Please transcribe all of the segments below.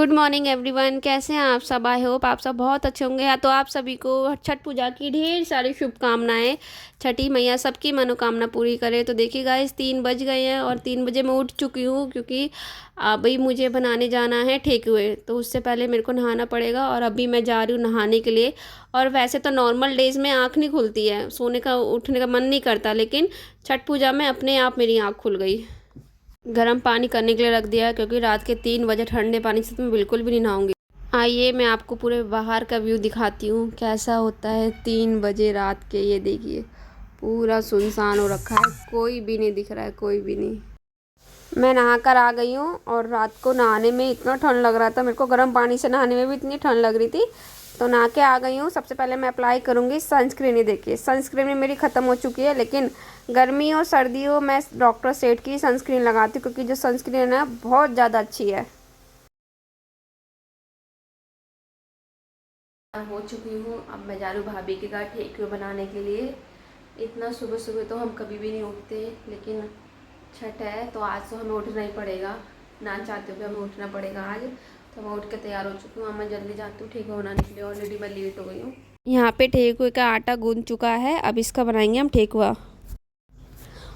Good morning everyone. कैसे हैं आप सब? आई होप आप सब बहुत अच्छे होंगे। तो आप सभी को छठ पूजा की ढेर सारी शुभकामनाएं। छठी मैया सबकी मनोकामना पूरी करे। तो देखिए गाइस 3 बज गए हैं और 3 बजे मैं उठ चुकी हूँ क्योंकि अभी मुझे बनाने जाना है ठेकुए। तो उससे पहले मेरे को नहाना पड़ेगा और अभी मैं जा रही हूँ नहाने के लिए। और वैसे तो नॉर्मल डेज़ में आँख नहीं खुलती है, सोने का उठने का मन नहीं करता, लेकिन छठ पूजा में अपने आप मेरी आँख खुल गई। गर्म पानी करने के लिए रख दिया है क्योंकि रात के 3 बजे ठंडे पानी से तो मैं बिल्कुल भी नहीं नहाऊंगी। आइए मैं आपको पूरे बाहर का व्यू दिखाती हूँ कैसा होता है 3 बजे रात के। ये देखिए पूरा सुनसान हो रखा है, कोई भी नहीं दिख रहा है, कोई भी नहीं। मैं नहा कर आ गई हूँ और रात को नहाने में इतना ठंड लग रहा था, मेरे को गर्म पानी से नहाने में भी इतनी ठंड लग रही थी। तो नहा के आ गई हूँ। सबसे पहले मैं अप्लाई करूँगी सनस्क्रीन। ही देखिए सनस्क्रीन भी मेरी ख़त्म हो चुकी है, लेकिन गर्मी और सर्दियों में डॉक्टर सेट की सनस्क्रीन लगाती हूँ क्योंकि जो सनस्क्रीन है ना बहुत ज़्यादा अच्छी है। हो चुकी हूँ, अब मैं जा रही हूँ भाभी के घर ठेकुए बनाने के लिए। इतना सुबह सुबह तो हम कभी भी नहीं उठते, लेकिन छठ है तो आज तो हमें उठना ही पड़ेगा, ना चाहते हुए हमें उठना पड़ेगा आज। तो मैं उठ के तैयार हो चुकी हूँ। अब मैं जल्दी जाती हूँ ठेकुआ बनाने के लिए, ऑलरेडी मैं लेट हो गई हूँ। यहाँ पे ठेकुए का आटा गूंद चुका है, अब इसका बनाएंगे हम ठेकुआ।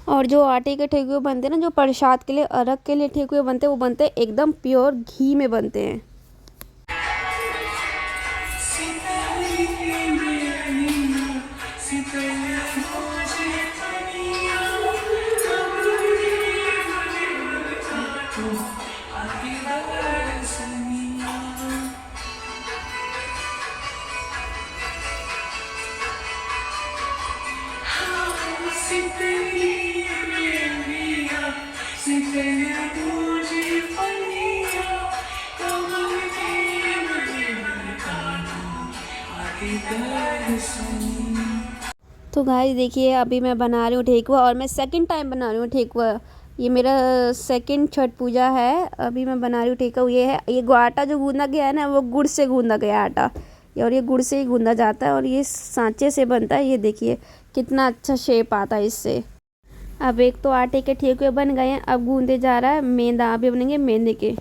और जो आटे के ठेकुए बनते हैं ना, जो प्रसाद के लिए अर्घ के लिए ठेकुए बनते हैं, वो बनते हैं एकदम प्योर घी में बनते हैं। तो गाइस देखिए अभी मैं बना रही हूँ ठेकुआ और मैं सेकंड टाइम बना रही हूँ ठेकुआ। ये मेरा सेकंड छठ पूजा है। अभी मैं बना रही हूँ ठेकुआ। ये है, ये आटा जो गूंदा गया है ना, वो गुड़ से गूंदा गया आटा, और ये गुड़ से ही गूंदा जाता है और ये सांचे से बनता है। ये देखिए कितना अच्छा शेप आता है इससे। अब एक तो आटे के ठेकुए बन गए हैं, अब गूंदे जा रहा है मैदा। अभी बनेंगे मैदे के।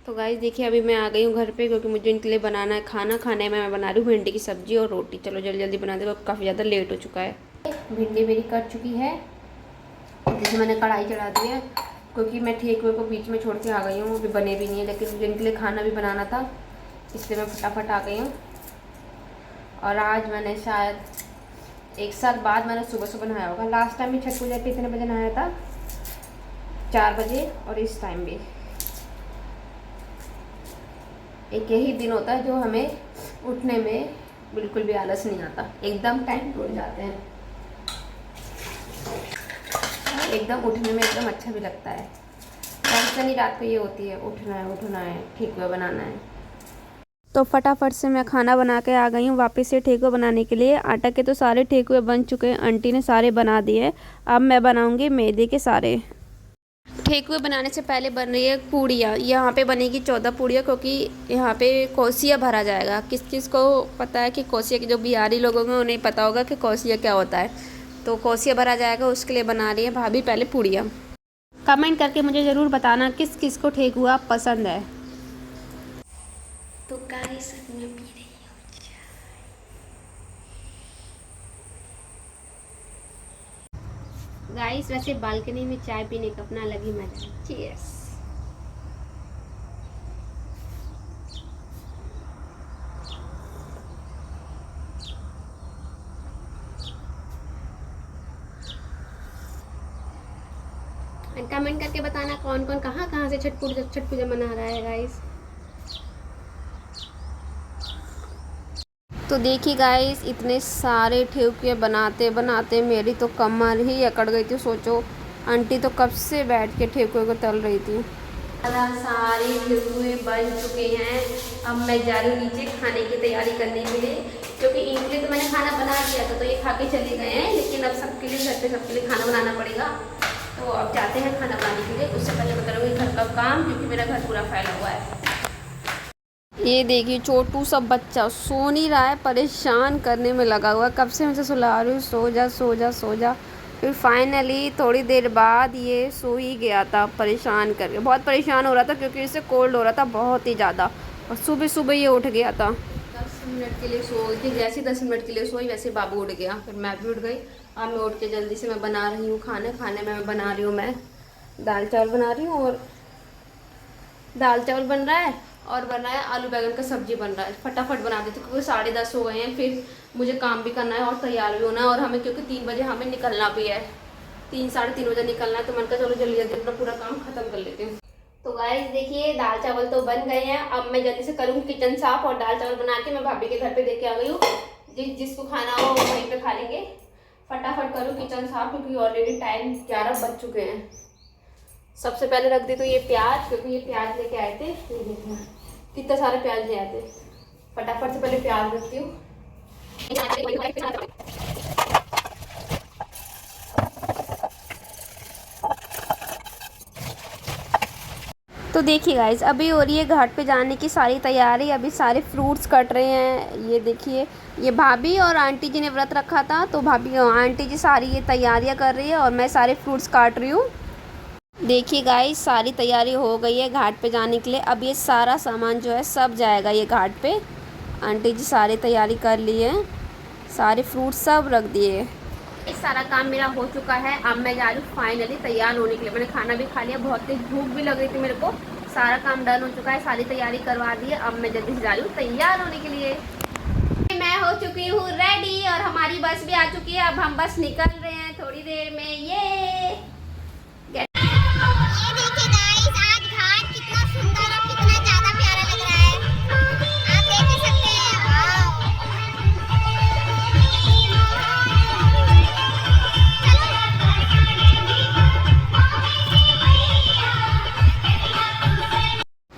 तो गाइस देखिए अभी मैं आ गई हूँ घर पे क्योंकि मुझे इनके लिए बनाना है खाना। खाने में मैं बना रही हूँ भिंडी की सब्जी और रोटी। चलो जल्दी जल्दी बना दे, काफ़ी ज़्यादा लेट हो चुका है। भिंडी मेरी कट चुकी है, जिसमें मैंने कढ़ाई चढ़ा दी है क्योंकि मैं ठेकुए को बीच में छोड़ के आ गई हूँ। अभी बने भी नहीं है, लेकिन मुझे इनके लिए खाना भी बनाना था, इसलिए मैं फटाफट आ गई हूँ। और आज मैंने शायद 1 साल बाद मैंने सुबह सुबह नहाया होगा। लास्ट टाइम भी छठ पूजा पे इतने बजे नहाया था, 4 बजे, और इस टाइम भी एक यही दिन होता है जो हमें उठने में बिल्कुल भी आलस नहीं आता, एकदम टाइम टूट जाते हैं, एकदम उठने में एकदम अच्छा भी लगता है। टेंशन ही रात को ये होती है, उठना है ठेकुआ बनाना है। तो फटाफट से मैं खाना बना के आ गई हूँ वापस से ठेकुआ बनाने के लिए। आटा के तो सारे ठेकुए बन चुके हैं, आंटी ने सारे बना दिए। अब मैं बनाऊँगी मैदे के सारे। ठेकुए बनाने से पहले बन रही है पूड़ियाँ। यहाँ पे बनेगी 14 पूड़ियाँ क्योंकि यहाँ पे कोसिया भरा जाएगा। किस किस को पता है कि कोसिया के, जो बिहारी लोग होंगे उन्हें पता होगा कि कोसिया क्या होता है। तो कोसिया भरा जाएगा, उसके लिए बना रही है भाभी पहले पूड़ियाँ। कमेंट करके मुझे ज़रूर बताना किस किस को ठेकुआ पसंद है। तो गाइस मैं पी रही हूँ गाइस। वैसे बालकनी में चाय पीने का अपना अलग ही मजा। चीयर्स। कमेंट करके बताना कौन कौन कहाँ से छठ पूजा मना रहा है गाइस। तो देखिए गाइस इतने सारे ठेकुए बनाते बनाते मेरी तो कमर ही अकड़ गई थी। सोचो आंटी तो कब से बैठ के ठेकुए को तल रही थी। सारे ठेकुए बन चुके हैं। अब मैं जा रही हूँ नीचे खाने की तैयारी करने के लिए, क्योंकि इनके लिए तो मैंने खाना बना दिया था, तो ये खा के चले गए हैं, लेकिन अब सबके लिए घर पे सबके लिए खाना बनाना पड़ेगा। तो अब जाते हैं खाना बनाने के लिए। उससे पहले मैं करूँगी घर का काम क्योंकि मेरा घर पूरा फैला हुआ है। ये देखिए छोटू सब बच्चा सो नहीं रहा है, परेशान करने में लगा हुआ है। कब से मैं सुला रही हूँ, सो जा सो जा सो जा, फिर फाइनली थोड़ी देर बाद ये सो ही गया था, परेशान करके। बहुत परेशान हो रहा था क्योंकि इसे कोल्ड हो रहा था बहुत ही ज़्यादा, और सुबह सुबह ये उठ गया था। 10 मिनट के लिए सो गई थी, जैसे 10 मिनट के लिए सोई वैसे बाबू उठ गया, फिर मैं भी उठ गई। अब मैं उठ के जल्दी से मैं बना रही हूँ खाने में मैं बना रही हूँ, मैं दाल चावल बना रही हूँ, और दाल चावल बन रहा है और बन रहा है आलू बैंगन का सब्जी बन रहा है। फटाफट बना देती क्योंकि 10:30 हो गए हैं, फिर मुझे काम भी करना है और तैयार भी होना है, और हमें क्योंकि 3 बजे हमें निकलना भी है, 3-3:30 बजे निकलना है। तो मैंने कहा चलो जल्दी जल्दी अपना पूरा काम खत्म कर लेते हैं। तो गाइस देखिए दाल चावल तो बन गए हैं। अब मैं जल्दी से करूँगी किचन साफ, और दाल चावल बना के मैं भाभी के घर पे देके आ गई हूँ। जिसको खाना हो वो वहीं पे खा लेंगे। फटाफट करूँ किचन साफ क्योंकि ऑलरेडी टाइम 11 बज चुके हैं। सबसे पहले रख दी तो ये प्याज, क्योंकि ये प्याज लेके आए थे, ये देखना कितना सारे प्याज ले आते। फटाफट से पहले प्याज रखती हूँ। तो देखिए गाइज अभी हो रही है घाट पे जाने की सारी तैयारी। अभी सारे फ्रूट्स कट रहे हैं, ये देखिए। ये भाभी और आंटी जी ने व्रत रखा था, तो भाभी आंटी जी सारी ये तैयारियां कर रही है और मैं सारे फ्रूट्स काट रही हूँ। देखिए गाइस सारी तैयारी हो गई है घाट पे जाने के लिए। अब ये सारा सामान जो है सब जाएगा ये घाट पे। आंटी जी सारी तैयारी कर ली है, सारे फ्रूट सब रख दिए। ये सारा काम मेरा हो चुका है। अब मैं जा रही हूँ फाइनली तैयार होने के लिए। मैंने खाना भी खा लिया, बहुत तेज भूख भी लग रही थी मेरे को। सारा काम डन हो चुका है, सारी तैयारी करवा दी है। अब मैं जल्दी से जा रही हूँ तैयार होने के लिए। मैं हो चुकी हूँ रेडी और हमारी बस भी आ चुकी है। अब हम बस निकल रहे हैं थोड़ी देर में। ये देखिए गाइस आज घाट कितना सुंदर और कितना ज्यादा प्यारा लग रहा है, आप देख ही सकते हैं।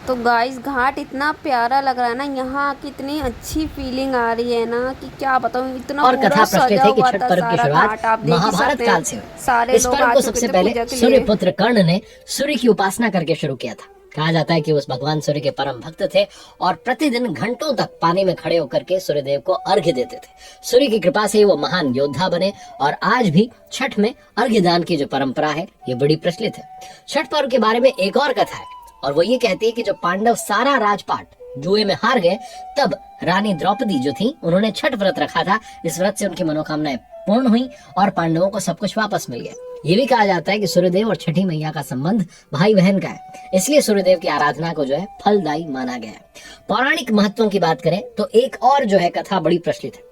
तो गाइस घाट इतना प्यारा लग रहा है ना, यहाँ कितनी अच्छी फीलिंग आ रही है ना कि क्या बताऊँ। इतना और कथा सजा प्रचलित है कि हुआ छठ था पर्व की सारा शुरुआत घाट, आप देख ही महाभारत सकते काल हैं। से हुई। सारे इस लोग पर्व आ को चुके सबसे थे पहले पूजा के लिए। सूर्यपुत्र कर्ण ने सूर्य की उपासना करके शुरू किया था। कहा जाता है कि उस भगवान सूर्य के परम भक्त थे और प्रतिदिन घंटों तक पानी में खड़े होकर के सूर्यदेव को अर्घ्य देते थे। सूर्य की कृपा से वो महान योद्धा बने और आज भी छठ में अर्घ्य दान की जो परंपरा है ये बड़ी प्रचलित है। छठ पर्व के बारे में एक और कथा है और वो ये कहती है कि जब पांडव सारा राजपाट जुए में हार गए तब रानी द्रौपदी जो थी उन्होंने छठ व्रत रखा था। इस व्रत से उनकी मनोकामनाएं पूर्ण हुई और पांडवों को सब कुछ वापस मिल गया। ये भी कहा जाता है कि सूर्यदेव और छठी मैया का संबंध भाई बहन का है, इसलिए सूर्यदेव की आराधना को जो है फलदायी माना गया है। पौराणिक महत्वों की बात करें तो एक और जो है कथा बड़ी प्रचलित है।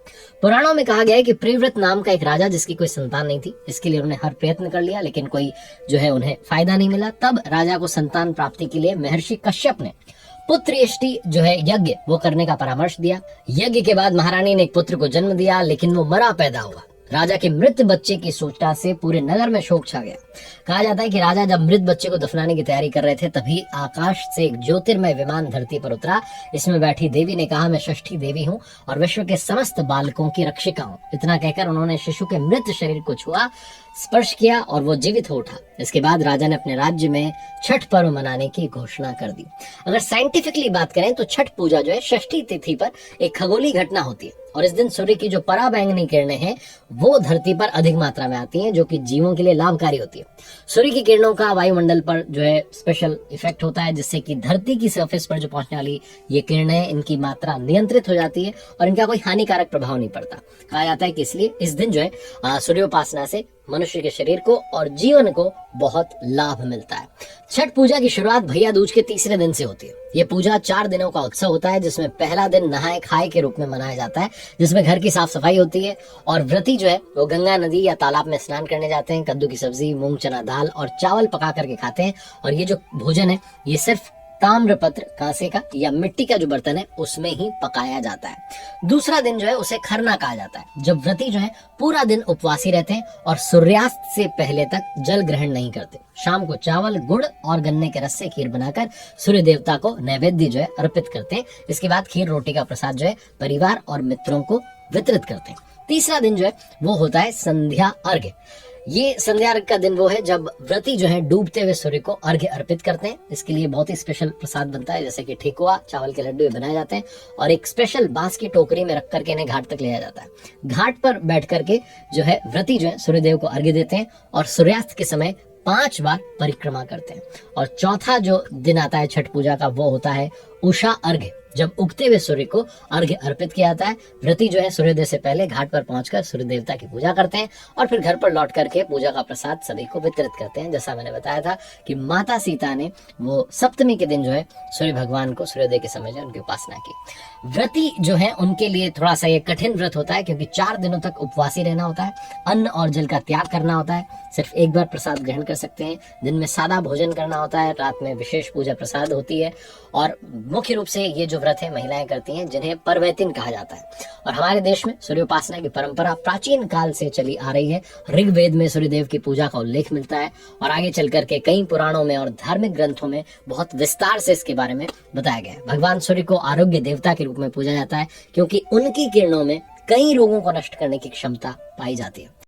पुराणों में कहा गया है कि प्रियव्रत नाम का एक राजा जिसकी कोई संतान नहीं थी, इसके लिए उन्होंने हर प्रयत्न कर लिया लेकिन कोई जो है उन्हें फायदा नहीं मिला। तब राजा को संतान प्राप्ति के लिए महर्षि कश्यप ने पुत्र यष्टि जो है यज्ञ वो करने का परामर्श दिया। यज्ञ के बाद महारानी ने एक पुत्र को जन्म दिया लेकिन वो मरा पैदा हुआ। राजा के मृत बच्चे की सूचना से पूरे नगर में शोक छा गया। कहा जाता है कि राजा जब मृत बच्चे को दफनाने की तैयारी कर रहे थे तभी आकाश से एक ज्योतिर्मय विमान धरती पर उतरा। इसमें बैठी देवी ने कहा, मैं षष्ठी देवी हूँ और विश्व के समस्त बालकों की रक्षिका हूँ। इतना कहकर उन्होंने शिशु के मृत शरीर को छुआ, स्पर्श किया और वो जीवित हो उठा। इसके बाद राजा ने अपने राज्य में छठ पर्व मनाने की घोषणा कर दी। अगर साइंटिफिकली बात करें तो छठ पूजा जो है षष्ठी तिथि पर एक खगोलीय घटना होती है और इस दिन सूर्य की जो पराबैंगनी किरणें हैं वो धरती पर अधिक मात्रा में आती हैं जो कि जीवों के लिए लाभकारी होती है। सूर्य की किरणों का वायुमंडल पर जो है स्पेशल इफेक्ट होता है जिससे कि धरती की सरफेस पर जो पहुंचने वाली ये किरणें इनकी मात्रा नियंत्रित हो जाती है और इनका कोई हानिकारक प्रभाव नहीं पड़ता। कहा जाता है कि इसलिए इस दिन जो है सूर्योपासना से मनुष्य के शरीर को और जीवन को बहुत लाभ मिलता है। छठ पूजा की शुरुआत भैया दूज के तीसरे दिन से होती है। ये पूजा 4 दिनों का उत्सव होता है जिसमें पहला दिन नहाए खाए के रूप में मनाया जाता है, जिसमें घर की साफ सफाई होती है और व्रती जो है वो गंगा नदी या तालाब में स्नान करने जाते हैं। कद्दू की सब्जी, मूंग चना दाल और चावल पका करके खाते हैं और ये जो भोजन है ये सिर्फ ताम्रपत्र कांसे का या मिट्टी का जो बर्तन है उसमें ही पकाया जाता है। दूसरा दिन जो है उसे खरना कहा जाता है जब व्रती जो है पूरा दिन उपवासी रहते हैं और सूर्यास्त से पहले तक जल ग्रहण नहीं करते। शाम को चावल, गुड़ और गन्ने के रस से खीर बनाकर सूर्य देवता को नैवेद्य जो है अर्पित करते हैं। इसके बाद खीर रोटी का प्रसाद जो है परिवार और मित्रों को वितरित करते हैं। तीसरा दिन जो है वो होता है संध्या अर्घ्य। ये संध्या अर्घ का दिन वो है जब व्रती जो है डूबते हुए सूर्य को अर्घ्य अर्पित करते हैं। इसके लिए बहुत ही स्पेशल प्रसाद बनता है, जैसे कि ठेकुआ, चावल के लड्डू बनाए जाते हैं और एक स्पेशल बांस की टोकरी में रख करके इन्हें घाट तक ले जाया जाता है। घाट पर बैठ करके जो है व्रती जो है सूर्यदेव को अर्घ्य देते हैं और सूर्यास्त के समय 5 बार परिक्रमा करते हैं। और चौथा जो दिन आता है छठ पूजा का वो होता है उषा अर्घ्य, जब उगते हुए सूर्य को अर्घ्य अर्पित किया जाता है। व्रती जो है सूर्योदय से पहले घाट पर पहुंचकर सूर्य देवता की पूजा करते हैं और फिर घर पर लौट करके पूजा का प्रसाद सभी को वितरित करते हैं। जैसा मैंने बताया था कि माता सीता ने वो सप्तमी के दिन जो है सूर्य भगवान को सूर्योदय के समय जो उनकी उपासना की। व्रती जो है उनके लिए थोड़ा सा ये कठिन व्रत होता है, क्योंकि 4 दिनों तक उपवासी रहना होता है, अन्न और जल का त्याग करना होता है, सिर्फ एक बार प्रसाद ग्रहण कर सकते हैं, दिन में सादा भोजन करना होता है, रात में विशेष पूजा प्रसाद होती है। और मुख्य रूप से ये जो व्रत है महिलाएं करती हैं, जिन्हें परवैतिन कहा जाता है। और हमारे देश में सूर्योपासना की परंपरा प्राचीन काल से चली आ रही है। ऋग्वेद में सूर्यदेव की पूजा का उल्लेख मिलता है और आगे चल करके कई पुराणों में और धार्मिक ग्रंथों में बहुत विस्तार से इसके बारे में बताया गया है। भगवान सूर्य को आरोग्य देवता के रूप में पूजा जाता है, क्योंकि उनकी किरणों में कई रोगों को नष्ट करने की क्षमता पाई जाती है।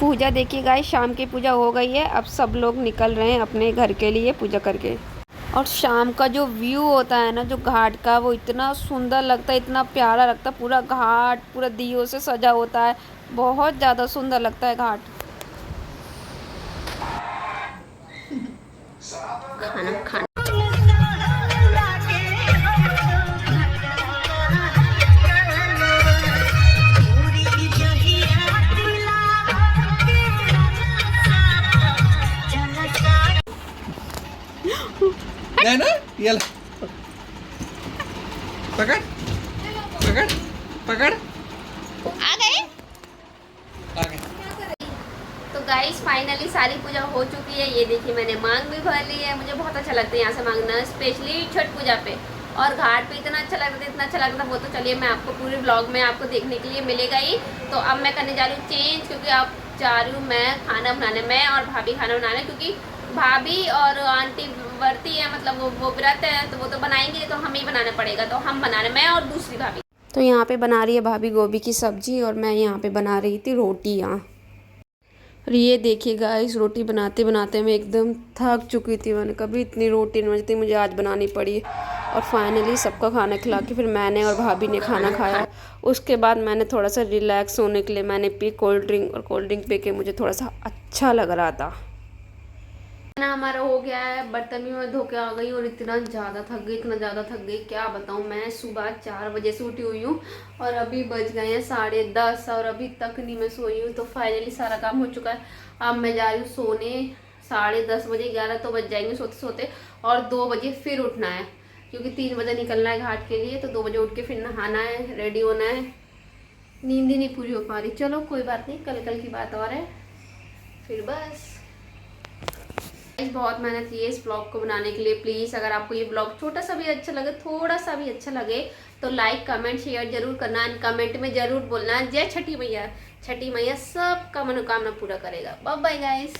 पूजा देखिए गाइस, शाम की पूजा हो गई है। अब सब लोग निकल रहे हैं अपने घर के लिए पूजा करके। और शाम का जो व्यू होता है ना, जो घाट का, वो इतना सुंदर लगता है, इतना प्यारा लगता है। पूरा घाट पूरा दियों से सजा होता है, बहुत ज़्यादा सुंदर लगता है घाट। खाना ना ये पकड़ पकड़ पकड़ आ गए। आ गए। तो गाइस फाइनली सारी पूजा हो चुकी है। ये देखिए मैंने मांग भी भर ली है। मुझे बहुत अच्छा लगता है यहाँ से मांगना, स्पेशली छठ पूजा पे। और घाट पे इतना अच्छा लगता है, इतना अच्छा लगता है। वो तो चलिए मैं आपको पूरे ब्लॉग में आपको देखने के लिए मिलेगा ही। तो अब मैं करने जा रही हूँ चेंज, क्योंकि अब जा रही हूँ मैं खाना बनाने, मैं और भाभी खाना बनाने, क्योंकि भाभी और आंटी व्रती है, मतलब वो व्रत है, तो वो तो बनाएंगे, तो हमें ही बनाना पड़ेगा। तो हम बना रहे, मैं और दूसरी भाभी। तो यहाँ पे बना रही है भाभी गोभी की सब्जी और मैं यहाँ पे बना रही थी रोटियाँ। और ये देखिए गाइस, रोटी बनाते बनाते मैं एकदम थक चुकी थी। मैंने कभी इतनी रोटी नहीं थी, मुझे आज बनानी पड़ी। और फाइनली सबका खाना खिला के फिर मैंने और भाभी ने खाना खाया। उसके बाद मैंने थोड़ा सा रिलैक्स होने के लिए मैंने पी कोल्ड ड्रिंक, और कोल्ड ड्रिंक पी के मुझे थोड़ा सा अच्छा लग रहा था। खाना हमारा हो गया है, बर्तन भी मैं धो के आ गई और इतना ज़्यादा थक गई, इतना ज़्यादा थक गई क्या बताऊँ। मैं सुबह 4 बजे से उठी हुई हूँ और अभी बज गए हैं 10:30 और अभी तक नहीं मैं सोई हूँ। तो फाइनली सारा काम हो चुका है। अब मैं जा रही हूँ सोने। 10:30 बजे, 11 तो बज जाएंगे सोते सोते। और 2 बजे फिर उठना है, क्योंकि 3 बजे निकलना है घाट के लिए। तो 2 बजे उठ के फिर नहाना है, रेडी होना है। नींद ही नहीं पूरी हो पा रही। चलो कोई बात नहीं, कल की बात और है। फिर बस बहुत मेहनत की है इस ब्लॉग को बनाने के लिए। प्लीज़ अगर आपको ये ब्लॉग छोटा सा भी अच्छा लगे, थोड़ा सा भी अच्छा लगे, तो लाइक कमेंट शेयर जरूर करना। एंड कमेंट में जरूर बोलना जय छठी मैया। छठी मैया सबका मनोकामना पूरा करेगा। Bye bye guys.